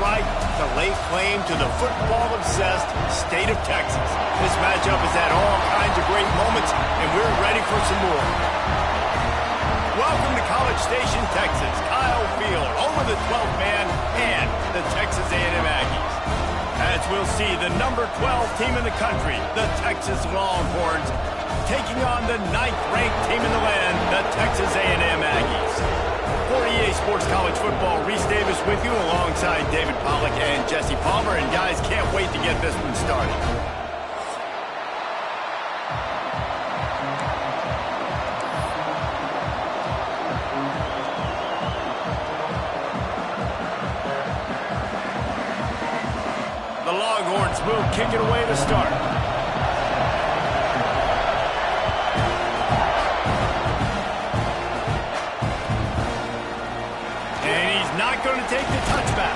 right to lay claim to the football-obsessed state of Texas. This matchup has had all kinds of great moments, and we're ready for some more. Welcome to College Station, Texas. Kyle Field, home of the 12th man and the Texas A&M Aggies. As we'll see, the number 12 team in the country, the Texas Longhorns, taking on the 9th-ranked team in the land, the Texas A&M Aggies. For EA Sports College Football, Reese Davis with you alongside David Pollack and Jesse Palmer. And guys, can't wait to get this one started. The Longhorns will kick it away to start. Going to take the touchback.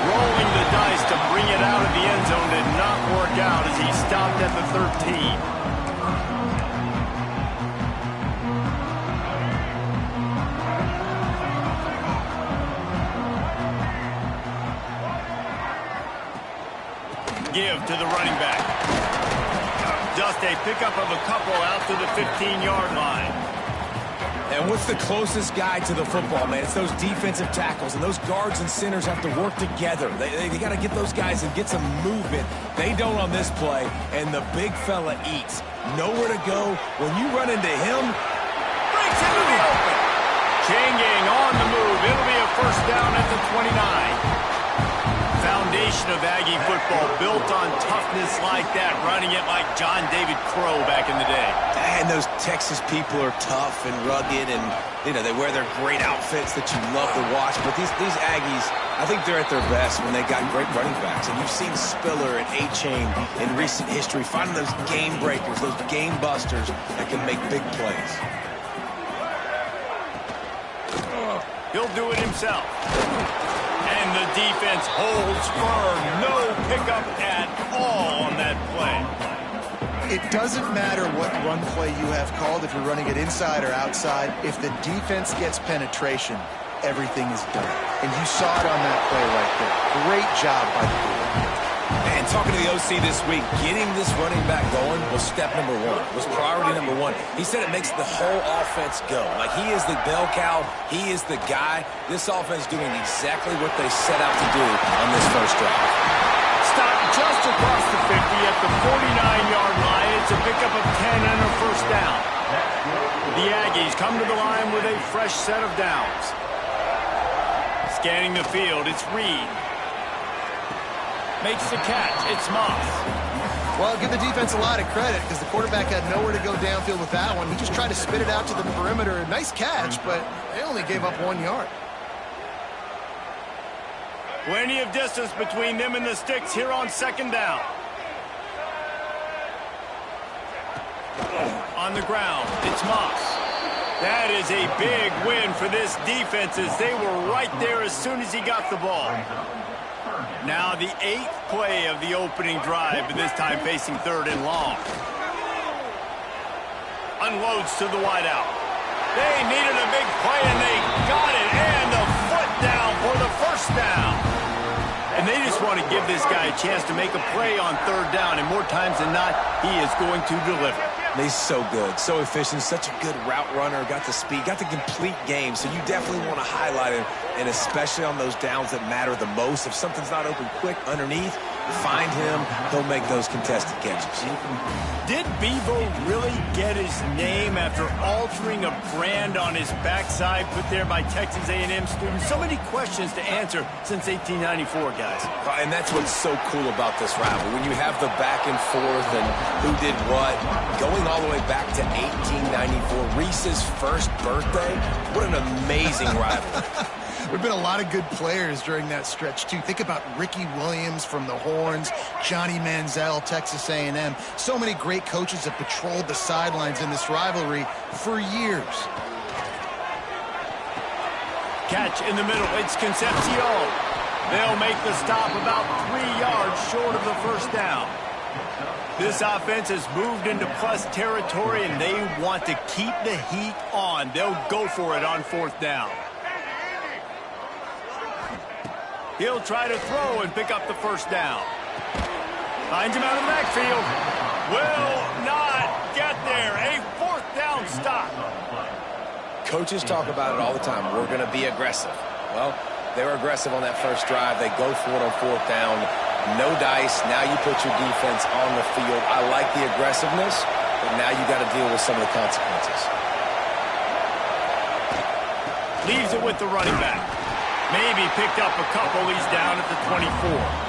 Rolling the dice to bring it out of the end zone did not work out as he stopped at the 13. Give to the running back. Just a pickup of a couple out to the 15-yard line. And what's the closest guy to the football, man? It's those defensive tackles, and those guards and centers have to work together. They got to get those guys and get some movement. They don't on this play, and the big fella eats. Nowhere to go. When you run into him, breaks into the open. Changing on the move. It'll be a first down at the 29. Foundation of Aggie football built on toughness like that, running it like John David Crow back in the day. And those Texas people are tough and rugged, and they wear their great outfits that you love to watch. But these Aggies, I think they're at their best when they got great running backs. And you've seen Spiller and A-Chain in recent history finding those game breakers, those game busters that can make big plays. He'll do it himself. And the defense holds firm. No pickup at all on that play. It doesn't matter what run play you have called, if you're running it inside or outside. If the defense gets penetration, everything is done. And you saw it on that play right there. Great job by the board. And talking to the OC this week, getting this running back going was step number one, was priority number one. He said it makes the whole offense go. Like, he is the bell cow. He is the guy. This offense doing exactly what they set out to do on this first drive. Stop just across the 50 at the 49-yard line. It's a pickup of 10 and a first down. The Aggies come to the line with a fresh set of downs. Scanning the field, it's Reed. Makes the catch. It's Moss. Well, give the defense a lot of credit because the quarterback had nowhere to go downfield with that one. He just tried to spit it out to the perimeter. Nice catch, but they only gave up 1 yard. Plenty of distance between them and the sticks here on second down. On the ground, it's Moss. That is a big win for this defense as they were right there as soon as he got the ball. Now the 8th play of the opening drive, but this time facing third and long. Unloads to the wideout. They needed a big play, and they got it. And the foot down for the first down. And they just want to give this guy a chance to make a play on third down, and more times than not, he is going to deliver. He's so good, so efficient, such a good route runner, got the speed, got the complete game, so you definitely want to highlight him, and especially on those downs that matter the most. If something's not open quick underneath, find him, he'll make those contested catches. Did Bevo really get his name after altering a brand on his backside put there by Texas A&M students? So many questions to answer since 1894, guys. And that's what's so cool about this rivalry. When you have the back and forth and who did what, going all the way back to 1894, Reese's first birthday, what an amazing rivalry. There have been a lot of good players during that stretch, too. Think about Ricky Williams from the Horns, Johnny Manziel, Texas A&M. So many great coaches have patrolled the sidelines in this rivalry for years. Catch in the middle. It's Concepcion. They'll make the stop about 3 yards short of the first down. This offense has moved into plus territory, and they want to keep the heat on. They'll go for it on fourth down. He'll try to throw and pick up the first down. Finds him out of the backfield. Will not get there. A fourth down stop. Coaches talk about it all the time. We're going to be aggressive. Well, they were aggressive on that first drive. They go for it on fourth down. No dice. Now you put your defense on the field. I like the aggressiveness, but now you got to deal with some of the consequences. Leaves it with the running back. Maybe picked up a couple. He's down at the 24.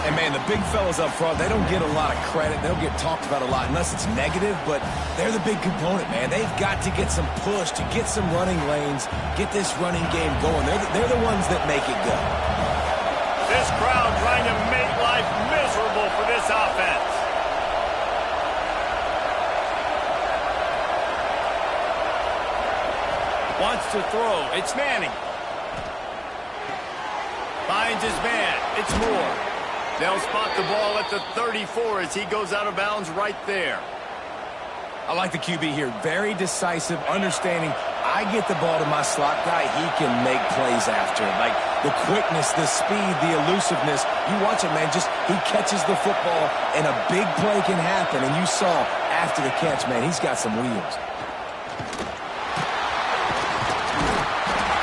And, man, the big fellas up front, they don't get a lot of credit. They don't get talked about a lot unless it's negative, but they're the big component, man. They've got to get some push, to get some running lanes, get this running game going. They're the ones that make it go. This crowd trying to make life miserable for this offense. Wants to throw. It's Manning. Finds his man. It's Moore. They'll spot the ball at the 34 as he goes out of bounds right there. I like the QB here. Very decisive, understanding I get the ball to my slot guy, he can make plays after it. Like the quickness, the speed, the elusiveness. You watch it, man, just he catches the football and a big play can happen. And you saw after the catch, man, he's got some wheels.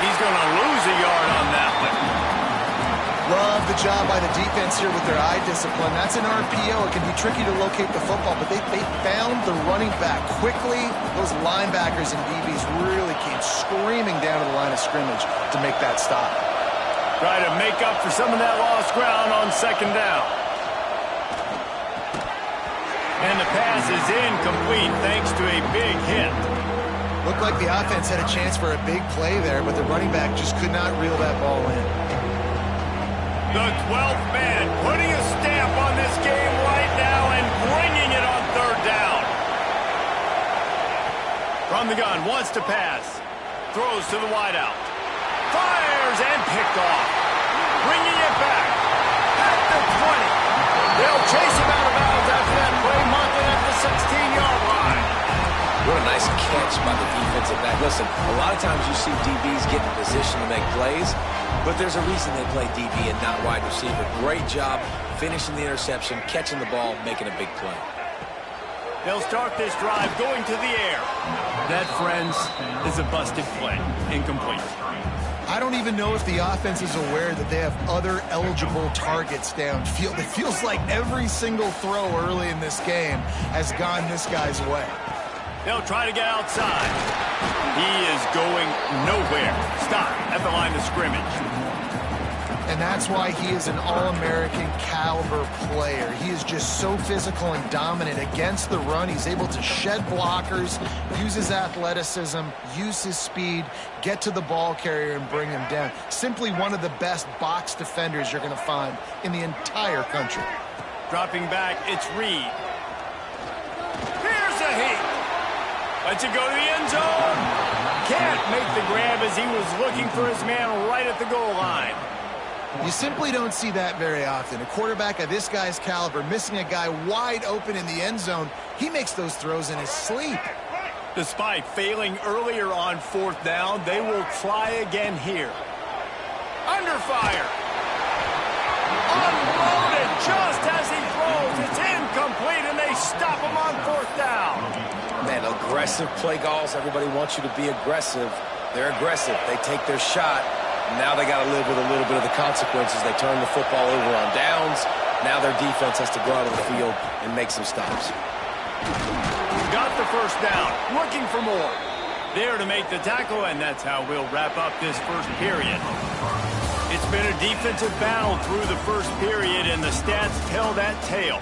He's going to lose a yard on that one. Love the job by the defense here with their eye discipline. That's an RPO. It can be tricky to locate the football, but they found the running back quickly. Those linebackers and DBs really came screaming down to the line of scrimmage to make that stop. Try to make up for some of that lost ground on second down. And the pass is incomplete thanks to a big hit. Looked like the offense had a chance for a big play there, but the running back just could not reel that ball in. The 12th man putting a stamp on this game right now and bringing it on third down. From the gun, wants to pass. Throws to the wideout. Fires and picked off. Bringing it back at the 20. They'll chase him out of bounds after that play. Monken at the 16-yard line. What a nice catch by the defensive back. Listen, a lot of times you see DBs get in position to make plays, but there's a reason they play DB and not wide receiver. Great job finishing the interception, catching the ball, making a big play. They'll start this drive going to the air. That, friends, is a busted play. Incomplete. I don't even know if the offense is aware that they have other eligible targets downfield. It feels like every single throw early in this game has gone this guy's way. They'll try to get outside. He is going nowhere. Stop at the line of scrimmage. And that's why he is an All-American caliber player. He is just so physical and dominant against the run. He's able to shed blockers, use his athleticism, use his speed, get to the ball carrier and bring him down. Simply one of the best box defenders you're going to find in the entire country. Dropping back, it's Reed. Here's a hit. Lets it go to the end zone. Can't make the grab as he was looking for his man right at the goal line. You simply don't see that very often. A quarterback of this guy's caliber missing a guy wide open in the end zone. He makes those throws in his sleep. Despite failing earlier on fourth down, they will try again here. Under fire. Unloaded just as he throws. It's incomplete, and they stop him on fourth down. Man, aggressive play calls. Everybody wants you to be aggressive. They're aggressive. They take their shot. Now they got to live with a little bit of the consequences. They turn the football over on downs. Now their defense has to go out on the field and make some stops. Got the first down. Looking for more. There to make the tackle, and that's how we'll wrap up this first period. It's been a defensive battle through the first period, and the stats tell that tale.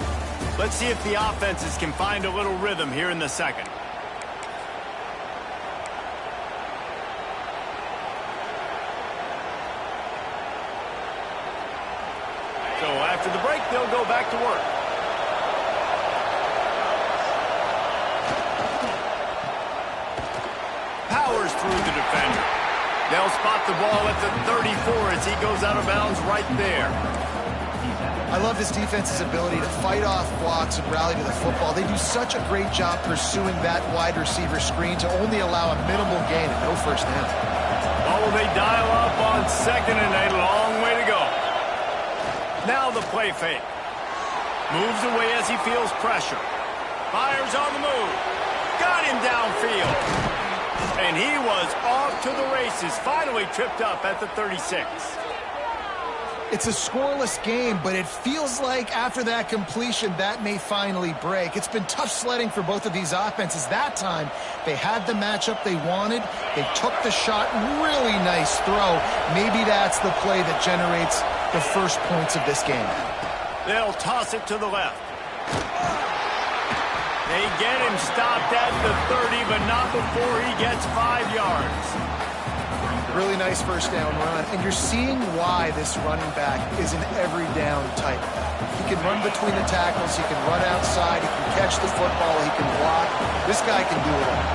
Let's see if the offenses can find a little rhythm here in the second. So after the break, they'll go back to work. Powers through the defender. They'll spot the ball at the 34 as he goes out of bounds right there. I love this defense's ability to fight off blocks and rally to the football. They do such a great job pursuing that wide receiver screen to only allow a minimal gain and no first down. Oh, they dial up on second and a long way to play fake. Moves away as he feels pressure. Fires on the move. Got him downfield. And he was off to the races. Finally tripped up at the 36. It's a scoreless game, but it feels like after that completion, that may finally break. It's been tough sledding for both of these offenses. That time, they had the matchup they wanted. They took the shot. Really nice throw. Maybe that's the play that generates the first points of this game. They'll toss it to the left. They get him stopped at the 30, but not before he gets 5 yards. Really nice first down run, and you're seeing why this running back is an every down type. He can run between the tackles, he can run outside, he can catch the football, he can block. This guy can do it all.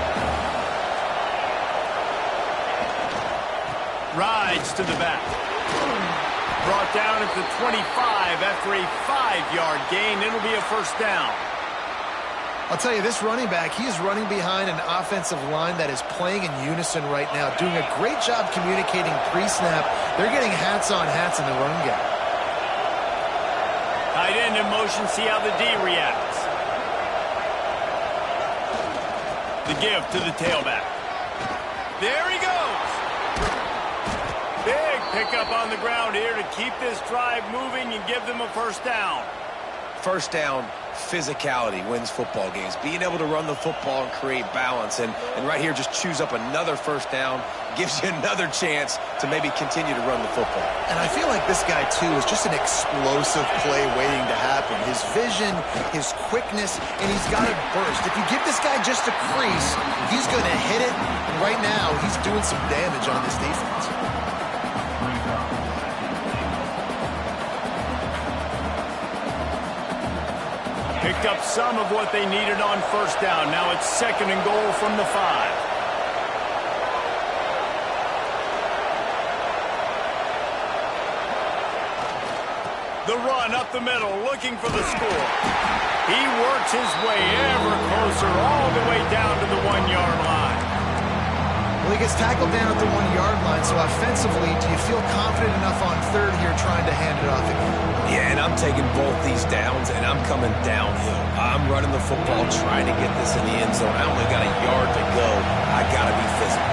Rides to the back. Brought down at the 25 after a 5-yard gain. It'll be a first down. I'll tell you, this running back, he is running behind an offensive line that is playing in unison right now, doing a great job communicating pre-snap. They're getting hats on hats in the run game. Tight end in motion, see how the D reacts. The give to the tailback. There he goes. Big pickup on the ground here to keep this drive moving and give them a first down. First down, physicality wins football games. Being able to run the football and create balance. And right here, just choose up another first down. Gives you another chance to maybe continue to run the football. And I feel like this guy, too, is just an explosive play waiting to happen. His vision, his quickness, and he's got a burst. If you give this guy just a crease, he's going to hit it. And right now, he's doing some damage on this defense. Picked up some of what they needed on first down. Now it's 2nd and goal from the 5. The run up the middle, looking for the score. He works his way ever closer, all the way down to the 1-yard line. Well, he gets tackled down at the 1-yard line, so offensively, do you feel confident enough on third here trying to hand it off again? Yeah, and I'm taking both these downs, and I'm coming downhill. I'm running the football, trying to get this in the end zone. I only got a yard to go. I got to be physical.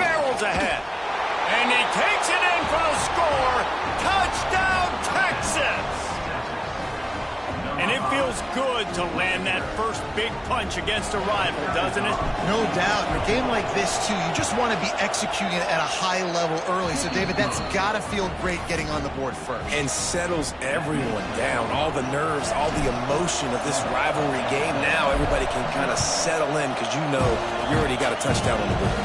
Barrels ahead. And he takes it in for the score. Touchdown, Texas! And it feels good to land that first big punch against a rival, doesn't it? No doubt. In a game like this, too, you just want to be executing at a high level early. So, David, that's got to feel great getting on the board first. And settles everyone down. All the nerves, all the emotion of this rivalry game. Now everybody can kind of settle in because you know you already got a touchdown on the board.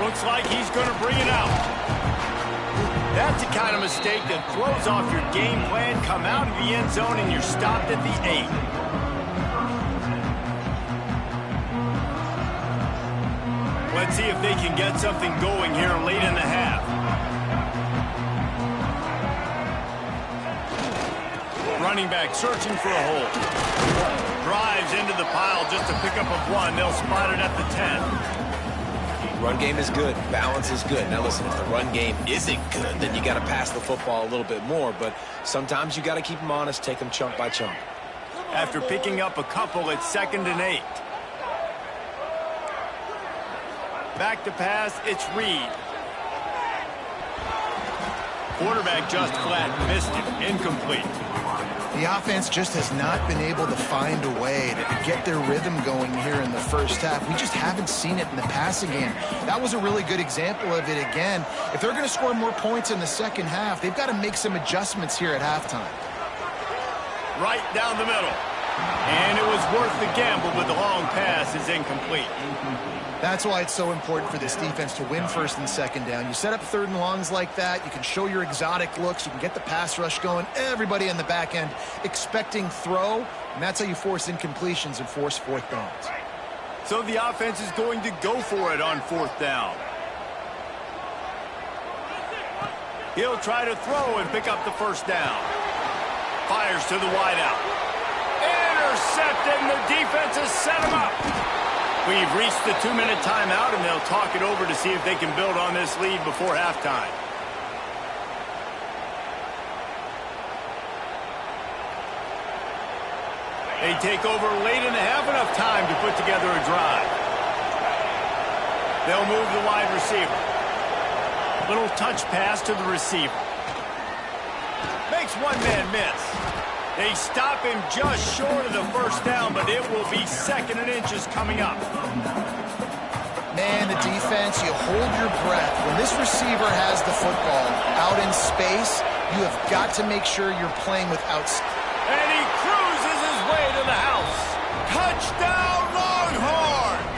Looks like he's going to bring it out. That's the kind of mistake that throws off your game plan. Come out of the end zone and you're stopped at the 8. Let's see if they can get something going here late in the half. Running back searching for a hole. Drives into the pile just to pick up a 1. They'll spot it at the 10. Run game is good. Balance is good. Now, listen, if the run game isn't good, then you got to pass the football a little bit more. But sometimes you got to keep them honest, take them chunk by chunk. After picking up a couple, it's 2nd and 8. Back to pass, it's Reed. Quarterback just flat missed it. Incomplete. The offense just has not been able to find a way to get their rhythm going here in the first half. We just haven't seen it in the passing game. That was a really good example of it again. If they're going to score more points in the second half, they've got to make some adjustments here at halftime. Right down the middle. And it was worth the gamble, but the long pass is incomplete. That's why it's so important for this defense to win first and second down. You set up 3rd and longs like that, you can show your exotic looks, you can get the pass rush going, everybody in the back end expecting throw, and that's how you force incompletions and force 4th downs. So the offense is going to go for it on 4th down. He'll try to throw and pick up the first down. Fires to the wideout. Intercepted, and the defense has set him up. We've reached the 2-minute timeout, and they'll talk it over to see if they can build on this lead before halftime. They take over late in the half, enough time to put together a drive. They'll move the wide receiver. Little touch pass to the receiver. Makes one man miss. They stop him just short of the first down, but it will be 2nd and inches coming up. Man, the defense, you hold your breath. When this receiver has the football out in space, you have got to make sure you're playing without... And he cruises his way to the house. Touchdown, Longhorns!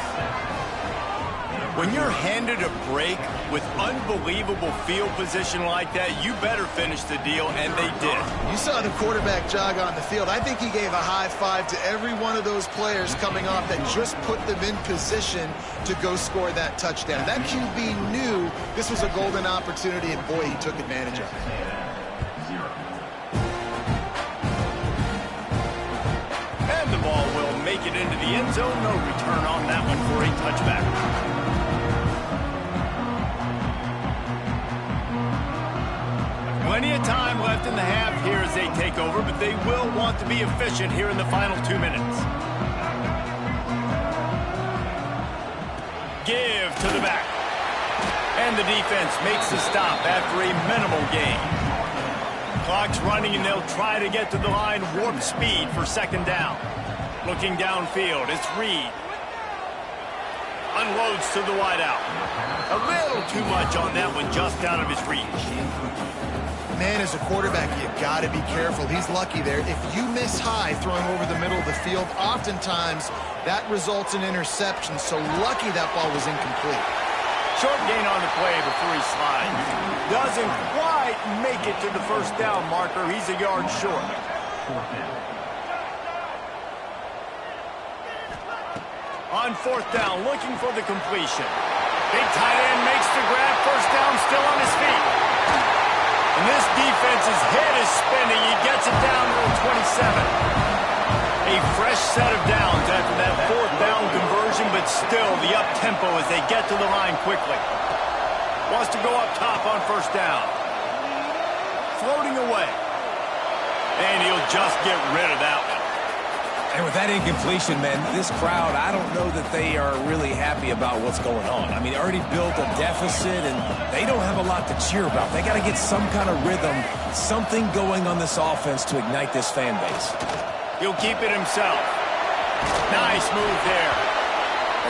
When you're handed a break with unbelievable field position like that, you better finish the deal, and they did. You saw the quarterback jog on the field. I think he gave a high five to every one of those players coming off that just put them in position to go score that touchdown. That QB knew this was a golden opportunity, and boy, he took advantage of it. And the ball will make it into the end zone. No return on that one for a touchback. Plenty of time left in the half here as they take over, but they will want to be efficient here in the final 2 minutes. Give to the back. And the defense makes the stop after a minimal gain. Clock's running, and they'll try to get to the line, warp speed for 2nd down. Looking downfield, it's Reed. Unloads to the wideout. A little too much on that one, just out of his reach. Man, as a quarterback, you got to be careful. He's lucky there. If you miss high throwing over the middle of the field, oftentimes that results in interception. So lucky that ball was incomplete. Short gain on the play before he slides. Doesn't quite make it to the first down marker. He's a yard short. On 4th down, looking for the completion. Big tight end makes the grab. First down, still on his feet. And this defense's head is spinning. He gets it down to the 27. A fresh set of downs after that 4th down conversion, but still the up-tempo as they get to the line quickly. Wants to go up top on 1st down. Floating away. And he'll just get rid of that one. And with that incompletion, man, this crowd, I don't know that they are really happy about what's going on. I mean, they already built a deficit, and they don't have a lot to cheer about. They got to get some kind of rhythm, something going on this offense to ignite this fan base. He'll keep it himself. Nice move there.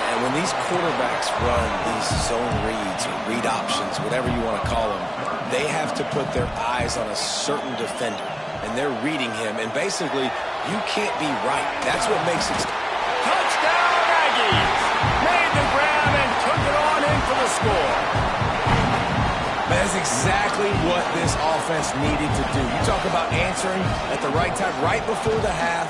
And when these quarterbacks run these zone reads or read options, whatever you want to call them, they have to put their eyes on a certain defender. And they're reading him, and basically, you can't be right. That's what makes it. Touchdown, Aggies! Made the grab and took it on in for the score. That's exactly what this offense needed to do. You talk about answering at the right time, right before the half,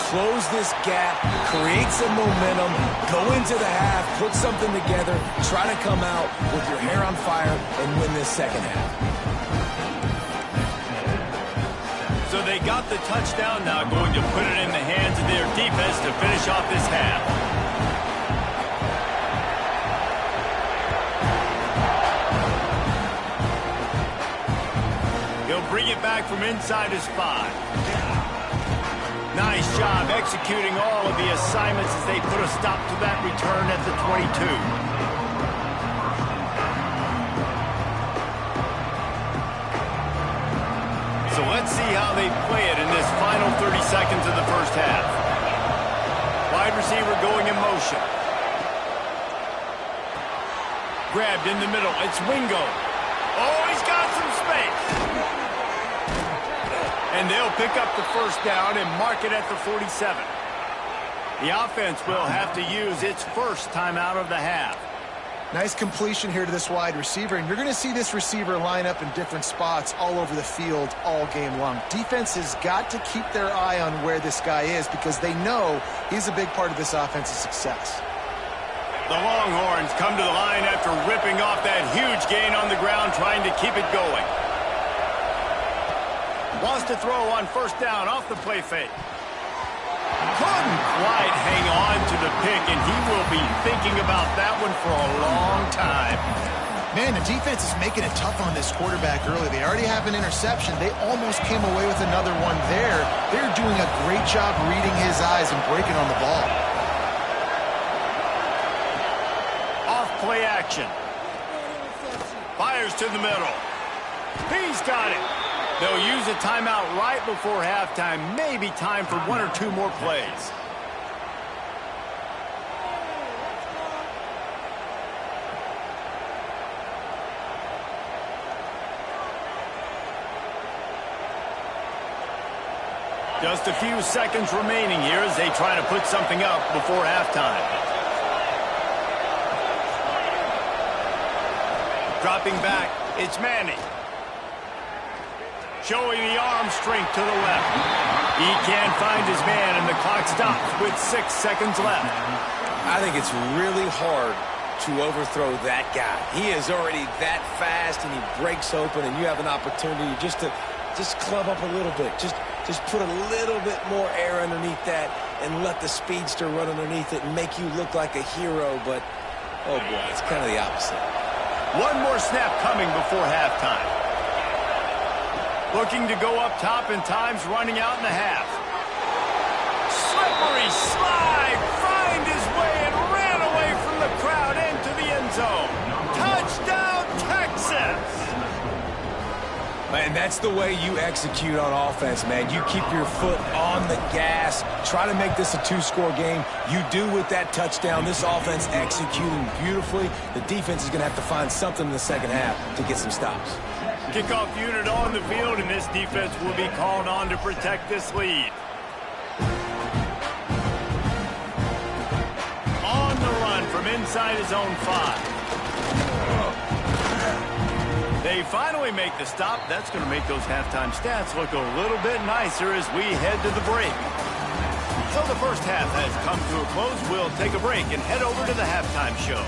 close this gap, create some momentum, go into the half, put something together, try to come out with your hair on fire and win this 2nd half. So they got the touchdown, now going to put it in the hands of their defense to finish off this half. He'll bring it back from inside his 5. Nice job executing all of the assignments as they put a stop to that return at the 22. So let's see how they play it in this final 30 seconds of the first half. Wide receiver going in motion. Grabbed in the middle. It's Wingo. Oh, he's got some space. And they'll pick up the first down and mark it at the 47. The offense will have to use its first timeout of the half. Nice completion here to this wide receiver, and you're going to see this receiver line up in different spots all over the field all game long. Defense has got to keep their eye on where this guy is because they know he's a big part of this offense's success. The Longhorns come to the line after ripping off that huge gain on the ground, trying to keep it going. Wants to throw on 1st down off the play fake. Couldn't quite hang on to the pick, and he will be thinking about that one for a long time. Man, the defense is making it tough on this quarterback early. They already have an interception. They almost came away with another one there. They're doing a great job reading his eyes and breaking on the ball. Off play action. Fires to the middle. He's got it. They'll use a timeout right before halftime. Maybe time for one or two more plays. Just a few seconds remaining here as they try to put something up before halftime. Dropping back, it's Manning. Showing the arm strength to the left. He can't find his man, and the clock stops with 6 seconds left. I think it's really hard to overthrow that guy. He is already that fast, and he breaks open, and you have an opportunity just to club up a little bit. Just put a little bit more air underneath that and let the speedster run underneath it and make you look like a hero. But, oh, boy, it's kind of the opposite. One more snap coming before halftime. Looking to go up top, and time's running out in the half. Slippery slide, find his way and ran away from the crowd into the end zone. Touchdown, Texas! And that's the way you execute on offense, man. You keep your foot on the gas. Try to make this a two-score game. You do with that touchdown. This offense executing beautifully. The defense is going to have to find something in the second half to get some stops. Kickoff unit on the field, and this defense will be called on to protect this lead. On the run from inside his own 5. They finally make the stop. That's going to make those halftime stats look a little bit nicer as we head to the break. So the first half has come to a close. We'll take a break and head over to the halftime show.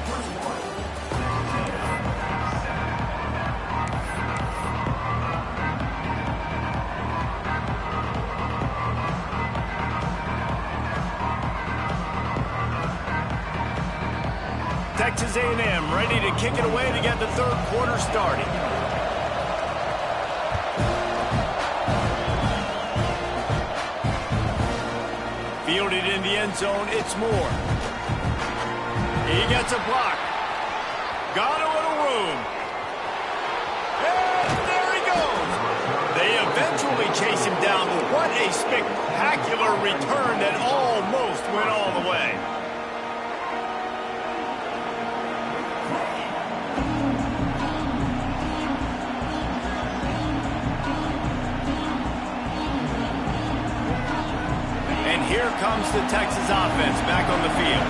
Texas A&M ready to kick it away to get the third quarter started. Fielded in the end zone, it's Moore. He gets a block. Got a little room. And there he goes. They eventually chase him down, but what a spectacular return that almost went all the way. Here comes the Texas offense back on the field.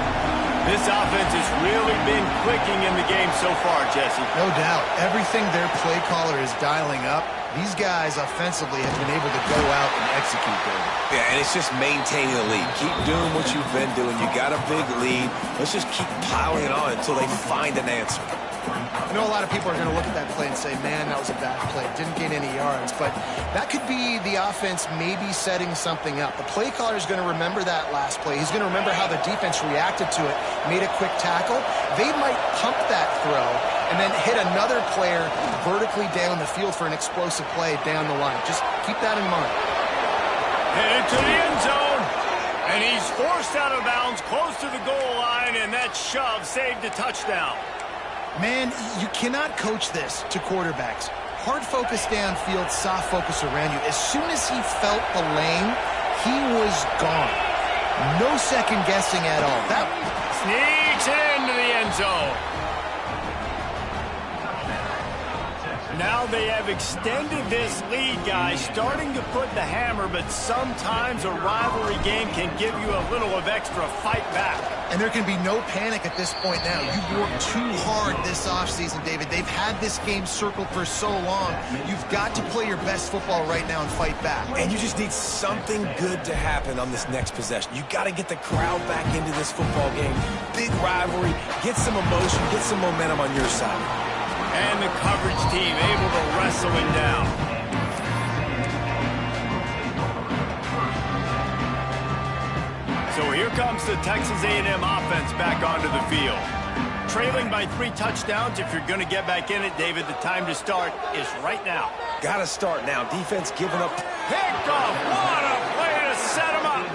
This offense has really been clicking in the game so far, Jesse. No doubt. Everything their play caller is dialing up, these guys offensively have been able to go out and execute, David. Yeah, and it's just maintaining the lead. Keep doing what you've been doing. You got a big lead. Let's just keep piling it on until they find an answer. I know a lot of people are going to look at that play and say, man, that was a bad play. Didn't gain any yards. But that could be the offense maybe setting something up. The play caller is going to remember that last play. He's going to remember how the defense reacted to it, made a quick tackle. They might pump that throw and then hit another player vertically down the field for an explosive play down the line. Just keep that in mind. Headed to the end zone. And he's forced out of bounds close to the goal line, and that shove saved a touchdown. Man, you cannot coach this to quarterbacks. Hard focus downfield, soft focus around you. As soon as he felt the lane, he was gone. No second guessing at all. That sneaks into the end zone. Now they have extended this lead, guys, starting to put the hammer, but sometimes a rivalry game can give you a little of extra fight back. And there can be no panic at this point now. You've worked too hard this offseason, David. They've had this game circled for so long. You've got to play your best football right now and fight back. And you just need something good to happen on this next possession. You got to get the crowd back into this football game. Big rivalry. Get some emotion. Get some momentum on your side. And the coverage team able to wrestle him down. comes the Texas A&M offense back onto the field. Trailing by 3 touchdowns. If you're going to get back in it, David, the time to start is right now. Got to start now. Defense giving up. Picked off. What a play to set him up.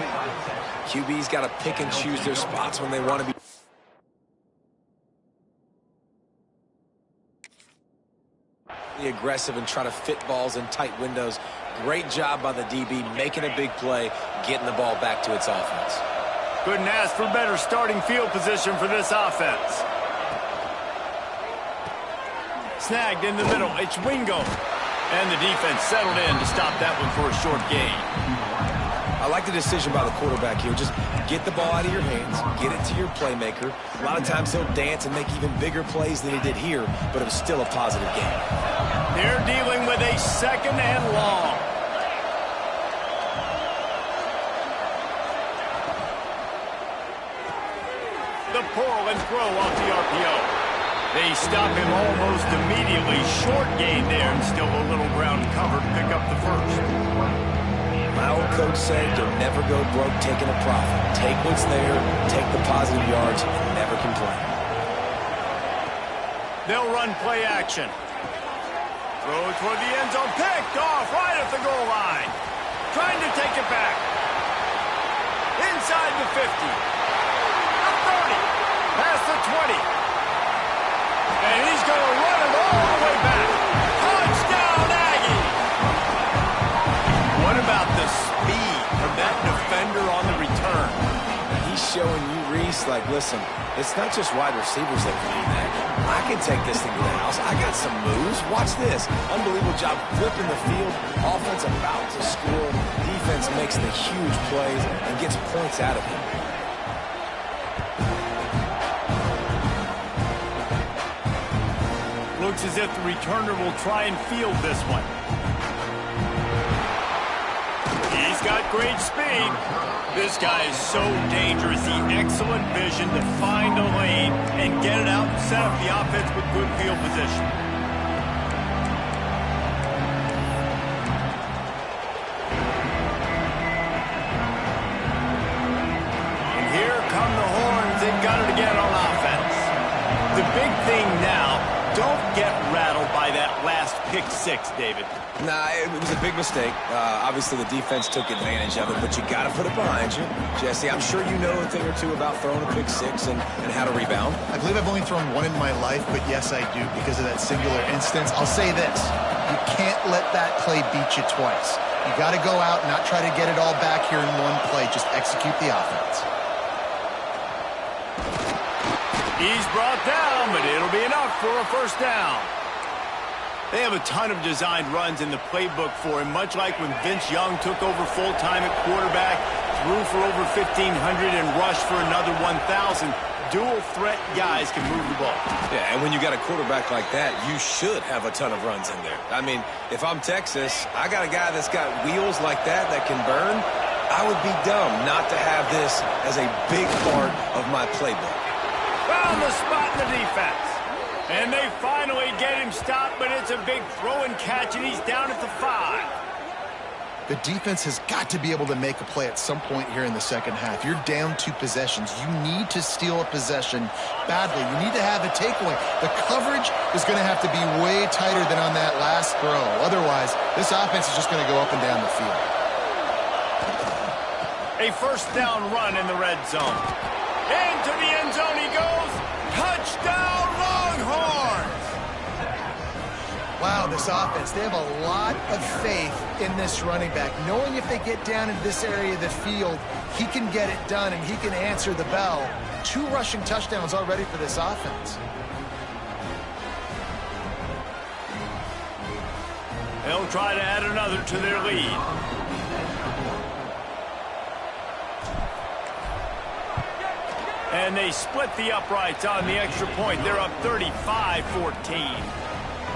QB's got to pick and choose their spots when they want to be aggressive and try to fit balls in tight windows. Great job by the DB, making a big play, getting the ball back to its offense. Couldn't ask for better starting field position for this offense. Snagged in the middle. It's Wingo. And the defense settled in to stop that one for a short gain. I like the decision by the quarterback here. Just get the ball out of your hands, get it to your playmaker. A lot of times he'll dance and make even bigger plays than he did here, but it was still a positive game. They're dealing with a 2nd and long. The pull and throw off the RPO. They stop him almost immediately. Short gain there, and still a little ground covered. Pick up the first. My old coach said you'll never go broke taking a profit. Take what's there, take the positive yards, and never complain. They'll run play action. Throw toward the end zone. Picked off right at the goal line. Trying to take it back. Inside the 50. The 30. Past the 20. And he's going to run it all the way back. Touchdown, Aggie! What about the speed from that defender on the return? He's showing you, Reese, like, listen, it's not just wide receivers that can do that. I can take this thing to the house. I got some moves. Watch this. Unbelievable job flipping the field. Offense about to score. Defense makes the huge plays and gets points out of him. Looks as if the returner will try and field this one. He's got great speed. This guy is so dangerous. He excellent vision to find a lane and get it out and set up the offense with good field position. And here come the horns. They've got it again on offense. The big thing now, don't get rattled by that last pick 6, David. Nah, it was a big mistake. Obviously, the defense took advantage of it, but you got to put it behind you. Jesse, I'm sure you know a thing or two about throwing a pick 6 and how to rebound. I believe I've only thrown one in my life, but yes, I do because of that singular instance. I'll say this. You can't let that play beat you twice. You got to go out and not try to get it all back here in one play. Just execute the offense. He's brought down, but it'll be enough for a first down. They have a ton of designed runs in the playbook for him, much like when Vince Young took over full-time at quarterback, threw for over 1,500 and rushed for another 1,000. Dual-threat guys can move the ball. Yeah, and when you got a quarterback like that, you should have a ton of runs in there. I mean, if I'm Texas, I got a guy that's got wheels like that can burn. I would be dumb not to have this as a big part of my playbook. Found the spot in the defense. And they finally get him stopped, but it's a big throw and catch, and he's down at the 5. The defense has got to be able to make a play at some point here in the second half. You're down 2 possessions. You need to steal a possession badly. You need to have a takeaway. The coverage is going to have to be way tighter than on that last throw. Otherwise, this offense is just going to go up and down the field. A first down run in the red zone. Into the end zone he goes. Touchdown, Longhorns! Wow, this offense, they have a lot of faith in this running back, knowing if they get down into this area of the field, he can get it done and he can answer the bell. 2 rushing touchdowns already for this offense. They'll try to add another to their lead. And they split the uprights on the extra point. They're up 35-14.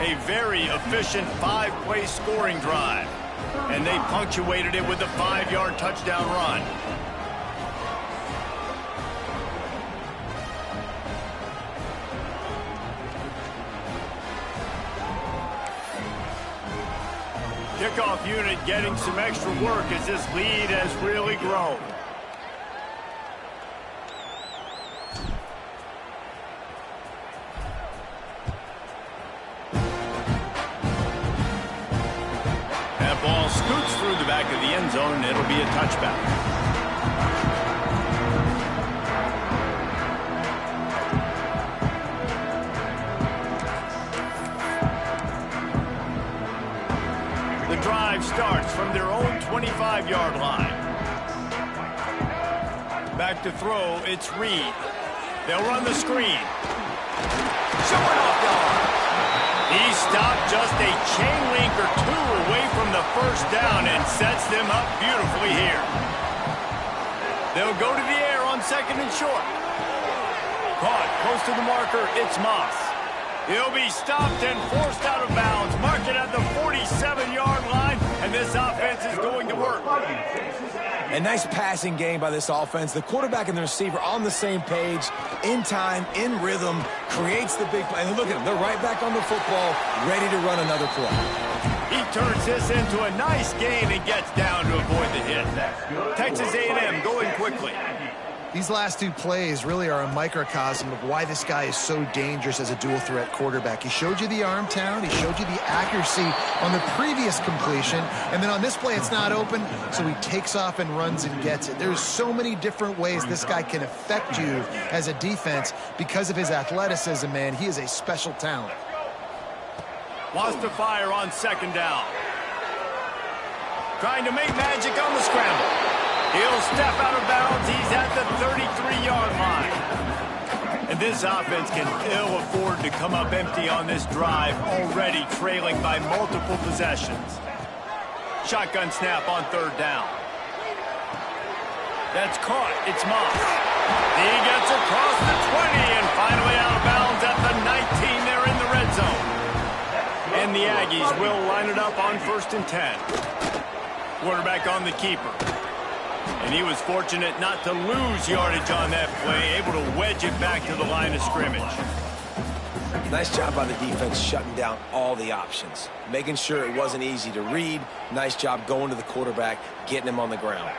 A very efficient 5-play scoring drive. And they punctuated it with a 5-yard touchdown run. Kickoff unit getting some extra work as this lead has really grown. scoots through the back of the end zone, and it'll be a touchback. The drive starts from their own 25-yard line. Back to throw, it's Reed. They'll run the screen. Showing off the arm. He stopped just a chain link or two away from the first down and sets them up beautifully here. They'll go to the air on second and short. Caught close to the marker, it's Moss. He'll be stopped and forced out of bounds. Mark it at the 47-yard line, and this offense is going to work. A nice passing game by this offense. The quarterback and the receiver on the same page, in time, in rhythm, creates the big play. And look at them. They're right back on the football, ready to run another play. He turns this into a nice gain and gets down to avoid the hit. Texas A&M going quickly. These last two plays really are a microcosm of why this guy is so dangerous as a dual-threat quarterback. He showed you the arm talent. He showed you the accuracy on the previous completion. And then on this play, it's not open, so he takes off and runs and gets it. There's so many different ways this guy can affect you as a defense because of his athleticism, man. He is a special talent. Wants to fire on second down. Trying to make magic on the scramble. He'll step out of bounds. He's at the 33-yard line. And this offense can ill afford to come up empty on this drive, already trailing by multiple possessions. Shotgun snap on third down. That's caught. It's Moss. He gets across the 20 and finally out of bounds at the 19. They're in the red zone. And the Aggies will line it up on 1st and 10. Quarterback on the keeper. And he was fortunate not to lose yardage on that play, able to wedge it back to the line of scrimmage. Nice job by the defense shutting down all the options, making sure it wasn't easy to read. Nice job going to the quarterback, getting him on the ground.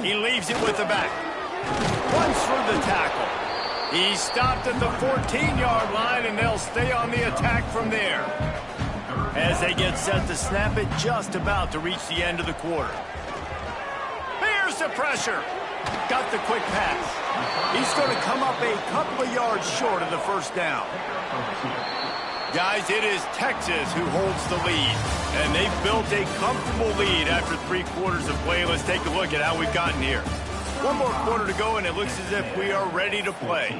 He leaves it with the back. Runs through the tackle. He's stopped at the 14-yard line, and they'll stay on the attack from there. As they get set to snap it, just about to reach the end of the quarter. Here's the pressure. Got the quick pass. He's going to come up a couple of yards short of the first down. Guys, it is Texas who holds the lead. And they've built a comfortable lead after 3 quarters of play. Let's take a look at how we've gotten here. One more quarter to go, and it looks as if we are ready to play.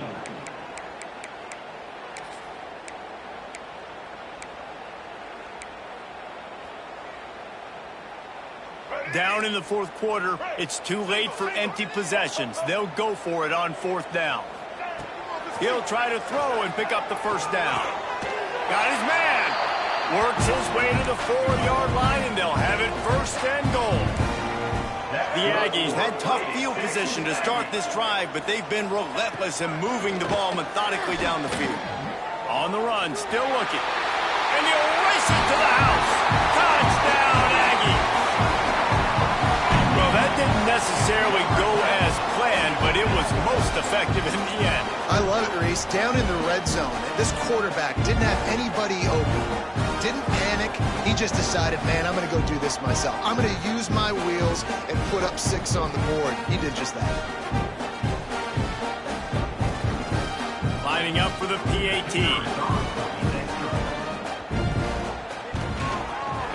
Down in the 4th quarter, it's too late for empty possessions. They'll go for it on 4th down. He'll try to throw and pick up the first down. Got his man. Works his way to the 4-yard line, and they'll have it 1st and goal. The Aggies had tough field position to start this drive, but they've been relentless in moving the ball methodically down the field. On the run, still looking. And he'll race it to the house. Touchdown, Aggies. Well, that didn't necessarily go as planned, but it was most effective in the end. I love it, Reese. Down in the red zone, this quarterback didn't have anybody open. Didn't panic. He just decided, man, I'm going to go do this myself. I'm going to use my wheels and put up 6 on the board. He did just that. Lining up for the PAT.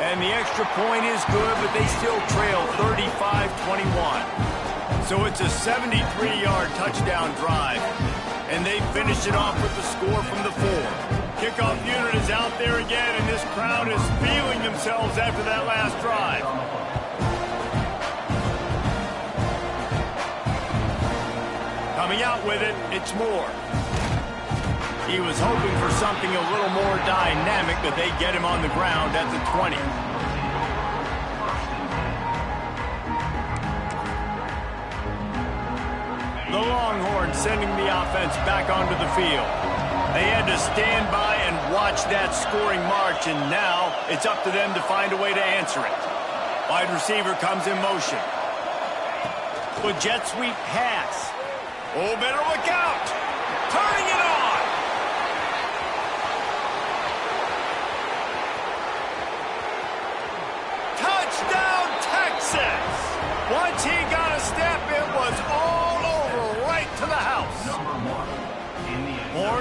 And the extra point is good, but they still trail 35-21. So it's a 73-yard touchdown drive. And they finish it off with the score from the 4. Kickoff unit is out there again, and this crowd is feeling themselves after that last drive. Coming out with it, it's Moore. He was hoping for something a little more dynamic, but they get him on the ground at the 20. The Longhorns sending the offense back onto the field. They had to stand by and watch that scoring march, and now it's up to them to find a way to answer it. Wide receiver comes in motion. The jet sweep pass. Oh, better look out. Turning it on.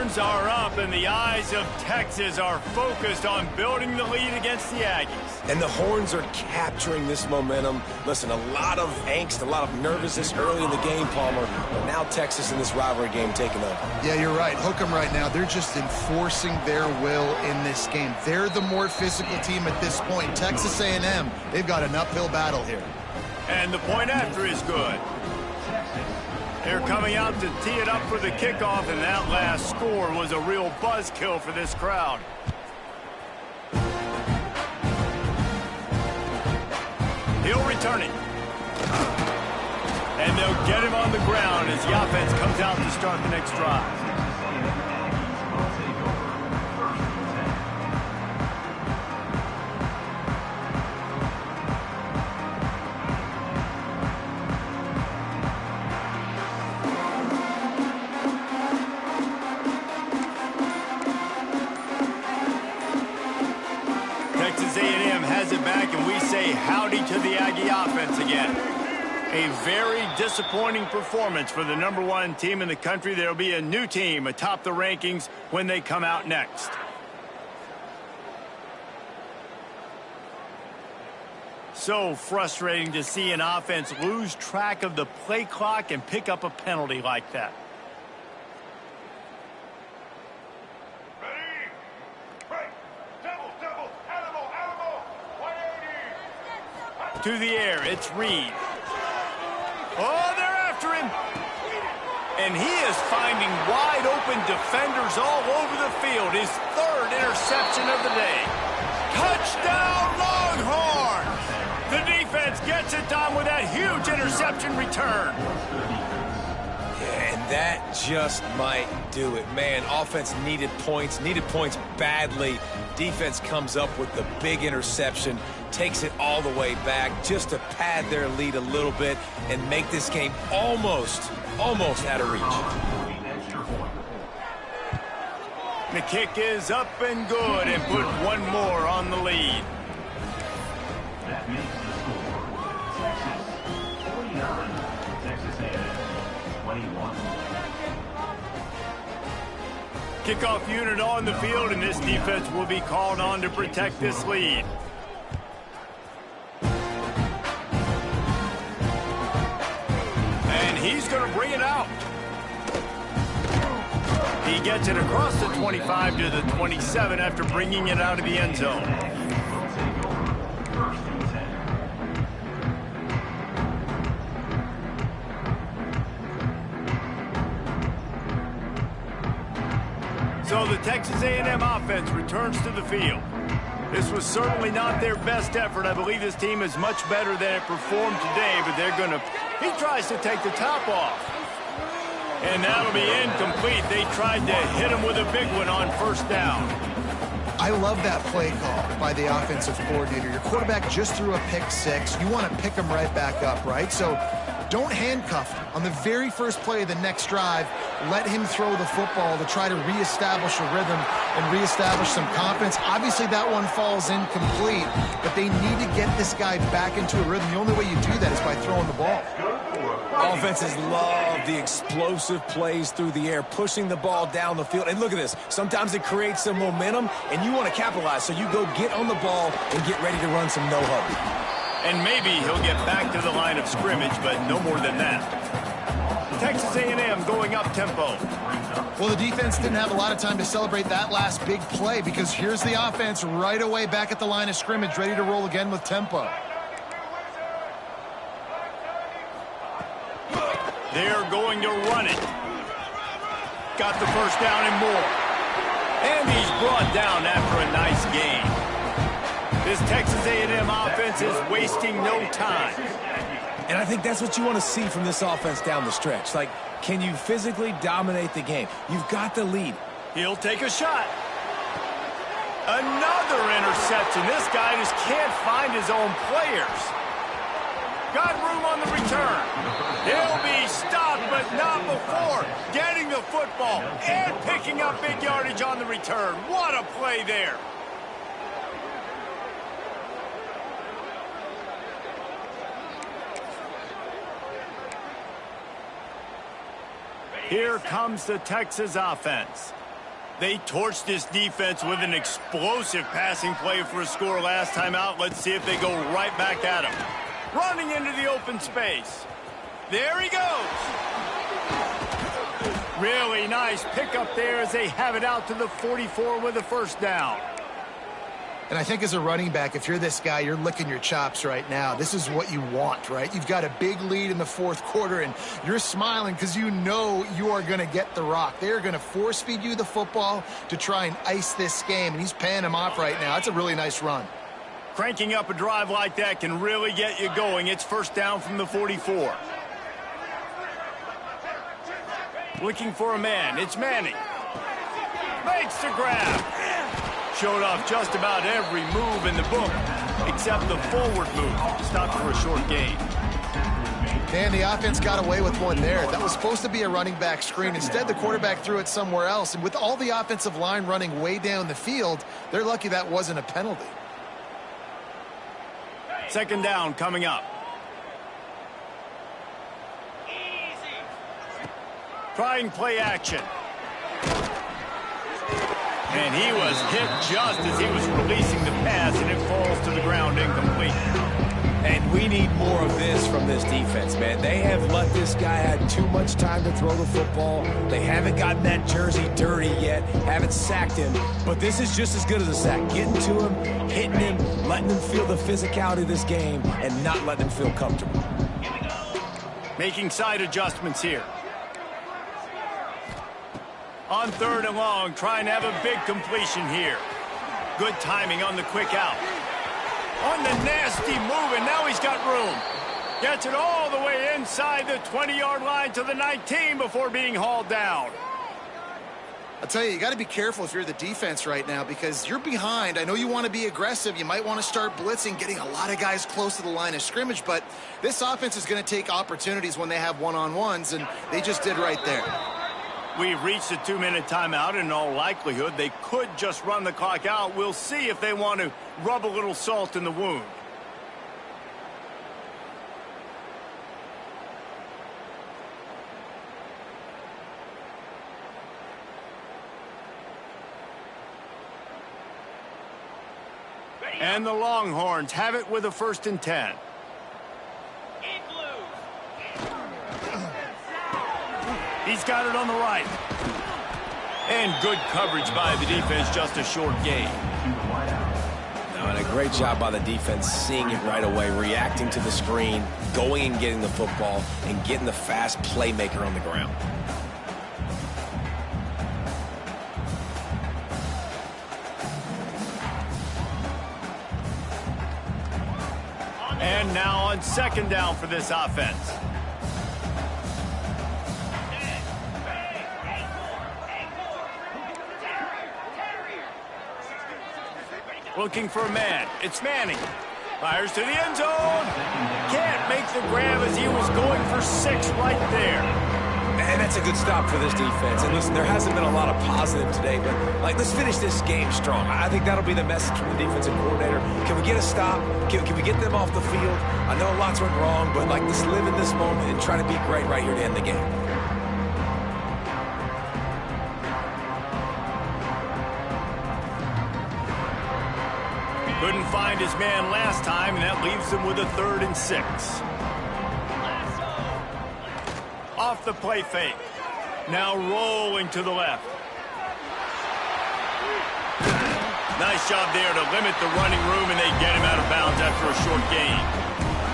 horns are up, and the eyes of Texas are focused on building the lead against the Aggies. And the horns are capturing this momentum. Listen, a lot of angst, a lot of nervousness early in the game, Palmer. But now Texas in this rivalry game taking over. Yeah, you're right. Hook 'em right now. They're just enforcing their will in this game. They're the more physical team at this point. Texas A&M, they've got an uphill battle here. And the point after is good. They're coming out to tee it up for the kickoff, and that last score was a real buzzkill for this crowd. He'll return it. And they'll get him on the ground as the offense comes out to start the next drive. Texas A&M has it back, and we say howdy to the Aggie offense again. A very disappointing performance for the #1 team in the country. There will be a new team atop the rankings when they come out next. So frustrating to see an offense lose track of the play clock and pick up a penalty like that. To the air, it's Reed. Oh, they're after him. And he is finding wide open defenders all over the field. His third interception of the day. Touchdown, Longhorns! The defense gets it done with that huge interception return. Yeah, and that just might do it. Man, offense needed points badly. Defense comes up with the big interception, takes it all the way back just to pad their lead a little bit and make this game almost out of reach. The kick is up and good and put one more on the lead. That makes the score Texas 49, Texas A&M 21. Kickoff unit on the field, and this defense will be called on to protect this lead. And he's going to bring it out. He gets it across the 25 to the 27 after bringing it out of the end zone. So the Texas A&M offense returns to the field. This was certainly not their best effort. I believe this team is much better than it performed today, but they're going to... He tries to take the top off. And that'll be incomplete. They tried to hit him with a big one on first down. I love that play call by the offensive coordinator. Your quarterback just threw a pick six. You want to pick him right back up, right? So don't handcuff him. On the very first play of the next drive, let him throw the football to try to reestablish a rhythm and reestablish some confidence. Obviously, that one falls incomplete, but they need to get this guy back into a rhythm. The only way you do that is by throwing the ball. Offenses love the explosive plays through the air, pushing the ball down the field. And look at this. Sometimes it creates some momentum, and you want to capitalize. So you go get on the ball and get ready to run some no-huddle. And maybe he'll get back to the line of scrimmage, but no more than that. Texas A&M going up tempo. Well, the defense didn't have a lot of time to celebrate that last big play because here's the offense right away back at the line of scrimmage, ready to roll again with tempo. They're going to run it. Got the first down and more. And he's brought down after a nice gain. This Texas A&M offense is wasting no time. And I think that's what you want to see from this offense down the stretch. Like, can you physically dominate the game? You've got the lead. He'll take a shot. Another interception. This guy just can't find his own players. Got room on the return. He'll be stopped, but not before getting the football and picking up big yardage on the return. What a play there. Here comes the Texas offense. They torched this defense with an explosive passing play for a score last time out. Let's see if they go right back at him. Running into the open space. There he goes. Really nice pickup there as they have it out to the 44 with a first down. And I think as a running back, if you're this guy, you're licking your chops right now. This is what you want, right? You've got a big lead in the fourth quarter, and you're smiling because you know you are going to get the rock. They're going to force feed you the football to try and ice this game, and he's paying him off right now. That's a really nice run. Cranking up a drive like that can really get you going. It's first down from the 44. Looking for a man. It's Manning. Makes the grab. Showed off just about every move in the book, except the forward move. Stopped for a short gain. Man, the offense got away with one there. That was supposed to be a running back screen. Instead, the quarterback threw it somewhere else. And with all the offensive line running way down the field, they're lucky that wasn't a penalty. Second down coming up. Trying play action. And he was hit just as he was releasing the pass, and it falls to the ground incomplete. And we need more of this from this defense, man. They have let this guy have too much time to throw the football. They haven't gotten that jersey dirty yet, haven't sacked him. But this is just as good as a sack. Getting to him, hitting him, letting him feel the physicality of this game, and not letting him feel comfortable. Making side adjustments here. On third and long, trying to have a big completion here. Good timing on the quick out. On the nasty move, and now he's got room. Gets it all the way inside the 20-yard line to the 19 before being hauled down. I'll tell you got to be careful if you're the defense right now because you're behind. I know you want to be aggressive. You might want to start blitzing, getting a lot of guys close to the line of scrimmage, but this offense is going to take opportunities when they have one-on-ones, and they just did right there. We've reached a 2-minute timeout, and in all likelihood, they could just run the clock out. We'll see if they want to rub a little salt in the wound. And the Longhorns have it with a 1st and 10. He's got it on the right. And good coverage by the defense, just a short gain. And a great job by the defense seeing it right away, reacting to the screen, going and getting the football, and getting the fast playmaker on the ground. And now on second down for this offense. Looking for a man. It's Manning. Fires to the end zone. Can't make the grab as he was going for 6 right there. And that's a good stop for this defense. And listen, there hasn't been a lot of positive today, but let's finish this game strong. I think that'll be the message from the defensive coordinator. Can we get a stop? Can we get them off the field? I know lots went wrong, but let's live in this moment and try to be great right here to end the game. Couldn't find his man last time, and that leaves him with a 3rd and 6. Off the play fake. Now rolling to the left. Nice job there to limit the running room, and they get him out of bounds after a short gain.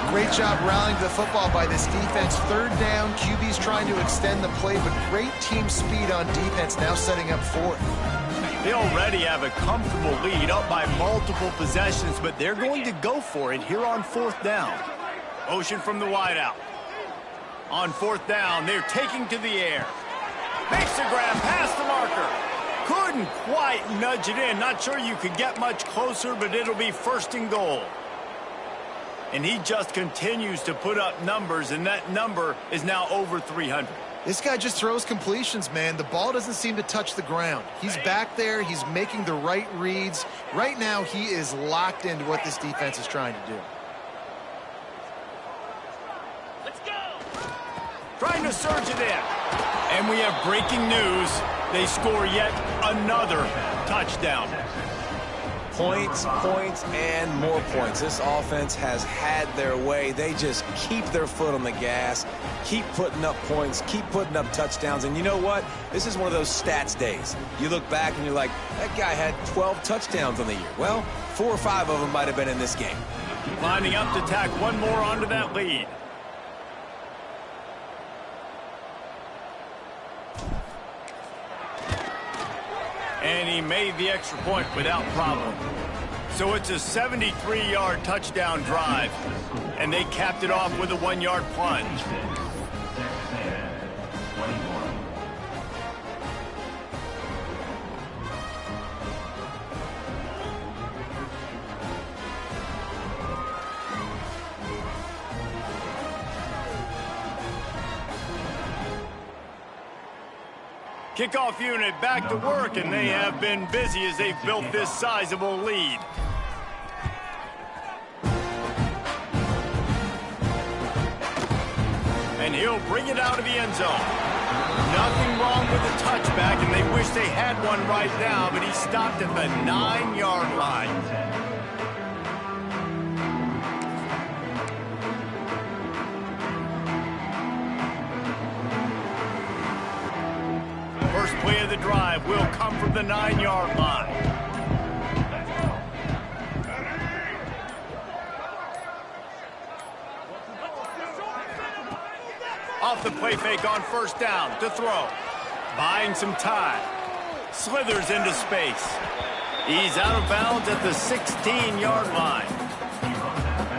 Great job rallying the football by this defense. 3rd down, QB's trying to extend the play, but great team speed on defense, now setting up 4th. They already have a comfortable lead, up by multiple possessions, but they're going to go for it here on 4th down. Motion from the wideout. On 4th down, they're taking to the air. Makes the grab past the marker. Couldn't quite nudge it in. Not sure you could get much closer, but it'll be 1st and goal. And he just continues to put up numbers, and that number is now over 300. This guy just throws completions, man. The ball doesn't seem to touch the ground. He's back there. He's making the right reads. Right now, he is locked into what this defense is trying to do. Let's go! Trying to surge it in. And we have breaking news. They score yet another touchdown. Points, points, and more points. This offense has had their way. They just keep their foot on the gas, keep putting up points, keep putting up touchdowns. And you know what? This is one of those stats days. You look back and you're like, that guy had 12 touchdowns on the year. Well, 4 or 5 of them might have been in this game. Lining up to tack one more onto that lead. And he made the extra point without problem. So it's a 73-yard touchdown drive. And they capped it off with a 1-yard plunge. Kickoff unit back to work, and they have been busy as they've built this sizable lead. And he'll bring it out of the end zone. Nothing wrong with the touchback, and they wish they had one right now, but he stopped at the 9-yard line. First play of the drive will come from the 9-yard line. Off the play fake on first down to throw. Buying some time. Slithers into space. He's out of bounds at the 16-yard line.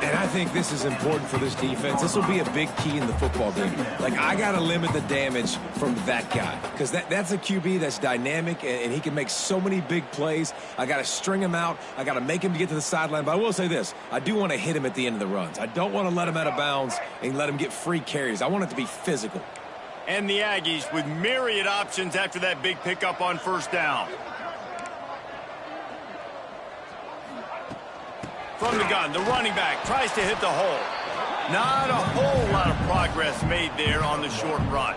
And I think this is important for this defense. This will be a big key in the football game. Like, I got to limit the damage from that guy because that's a QB that's dynamic, and he can make so many big plays. I got to string him out. I got to make him to get to the sideline. But I will say this. I do want to hit him at the end of the runs. I don't want to let him out of bounds and let him get free carries. I want it to be physical. And the Aggies with myriad options after that big pickup on first down. From the gun, the running back tries to hit the hole. Not a whole lot of progress made there on the short run.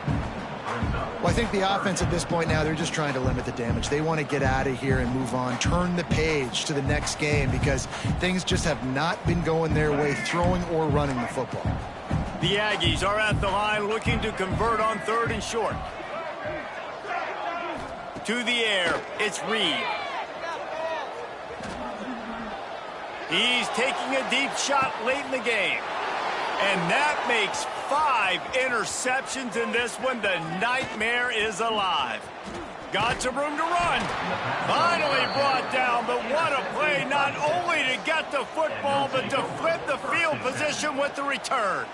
Well, I think the offense at this point now, they're just trying to limit the damage. They want to get out of here and move on, turn the page to the next game because things just have not been going their way, throwing or running the football. The Aggies are at the line looking to convert on 3rd and short. To the air, it's Reed. He's taking a deep shot late in the game. And that makes 5 interceptions in this one. The nightmare is alive. Got some room to run. Finally brought down, but what a play, not only to get the football, but to flip the field position with the return.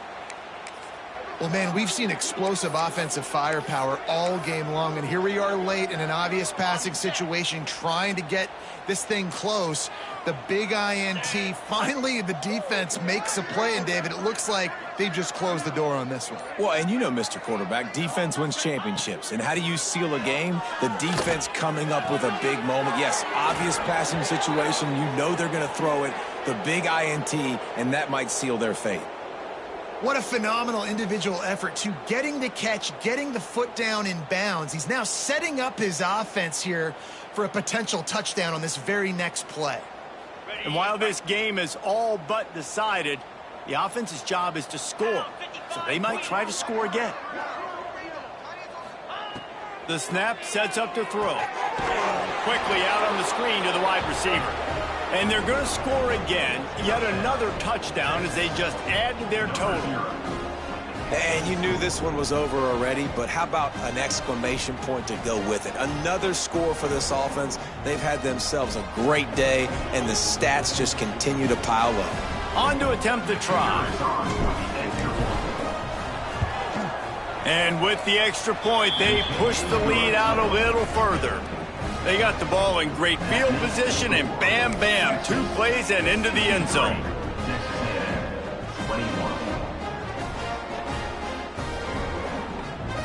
Well, man, we've seen explosive offensive firepower all game long, and here we are late in an obvious passing situation trying to get this thing close. The big INT, finally the defense makes a play, and David, it looks like they've just closed the door on this one. Well, and you know, Mr. Quarterback, defense wins championships. And how do you seal a game? The defense coming up with a big moment. Yes, obvious passing situation. You know they're going to throw it. The big INT, and that might seal their fate. What a phenomenal individual effort to getting the catch, getting the foot down in bounds. He's now setting up his offense here for a potential touchdown on this very next play. And while this game is all but decided, the offense's job is to score. So they might try to score again. The snap sets up to throw. Quickly out on the screen to the wide receiver. And they're going to score again. Yet another touchdown as they just add to their total. And you knew this one was over already, but how about an exclamation point to go with it? Another score for this offense. They've had themselves a great day, and the stats just continue to pile up. On to attempt the try. And with the extra point, they push the lead out a little further. They got the ball in great field position, and bam, bam, 2 plays and into the end zone.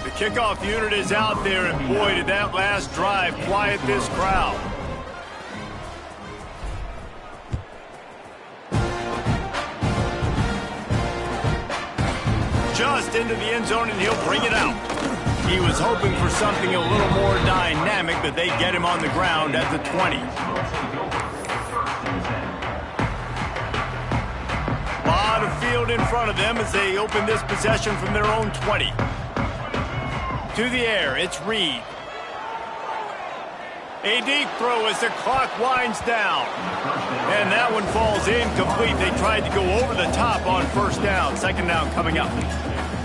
The kickoff unit is out there, and boy, did that last drive quiet this crowd. Just into the end zone, and he'll bring it out. He was hoping for something a little more dynamic, but they get him on the ground at the 20. A lot of field in front of them as they open this possession from their own 20. To the air, it's Reed. A deep throw as the clock winds down. And that one falls incomplete. They tried to go over the top on first down. Second down coming up.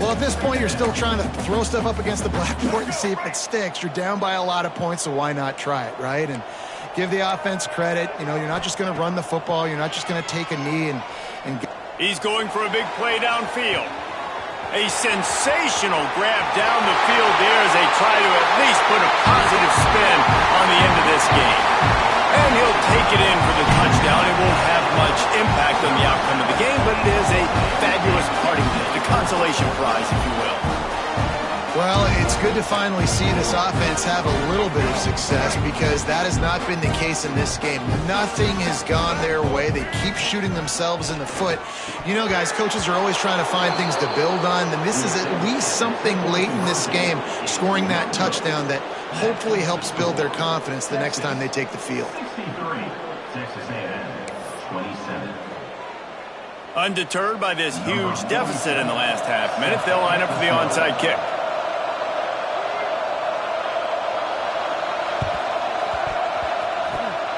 Well, at this point, you're still trying to throw stuff up against the blackboard and see if it sticks. You're down by a lot of points, so why not try it, right? And give the offense credit. You know, you're not just going to run the football. You're not just going to take a knee and He's going for a big play downfield. A sensational grab down the field there as they try to at least put a positive spin on the end of this game. And he'll take it in for the touchdown. It won't have much impact on the outcome of the game, but it is a fabulous parting gift, a consolation prize, if you will. Well, it's good to finally see this offense have a little bit of success because that has not been the case in this game. Nothing has gone their way. They keep shooting themselves in the foot. You know, guys, coaches are always trying to find things to build on, and this is at least something late in this game, scoring that touchdown that hopefully helps build their confidence the next time they take the field. 63, Texas A&M, 27. Undeterred by this huge deficit in the last half minute, they'll line up for the onside kick.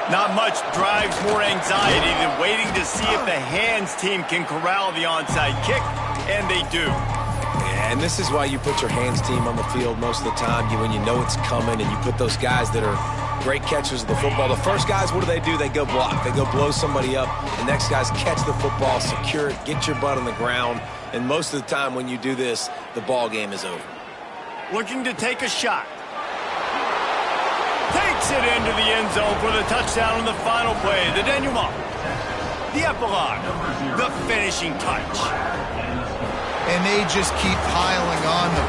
Not much drives more anxiety than waiting to see if the hands team can corral the onside kick, and they do. Yeah, and this is why you put your hands team on the field most of the time. When you know it's coming, and you put those guys that are great catchers of the football. The first guys, what do? They go block. They go blow somebody up. The next guys catch the football, secure it, get your butt on the ground. And most of the time when you do this, the ball game is over. Looking to take a shot. Takes it into the end zone for the touchdown on the final play. The denouement. The epilogue. The finishing touch. And they just keep piling on the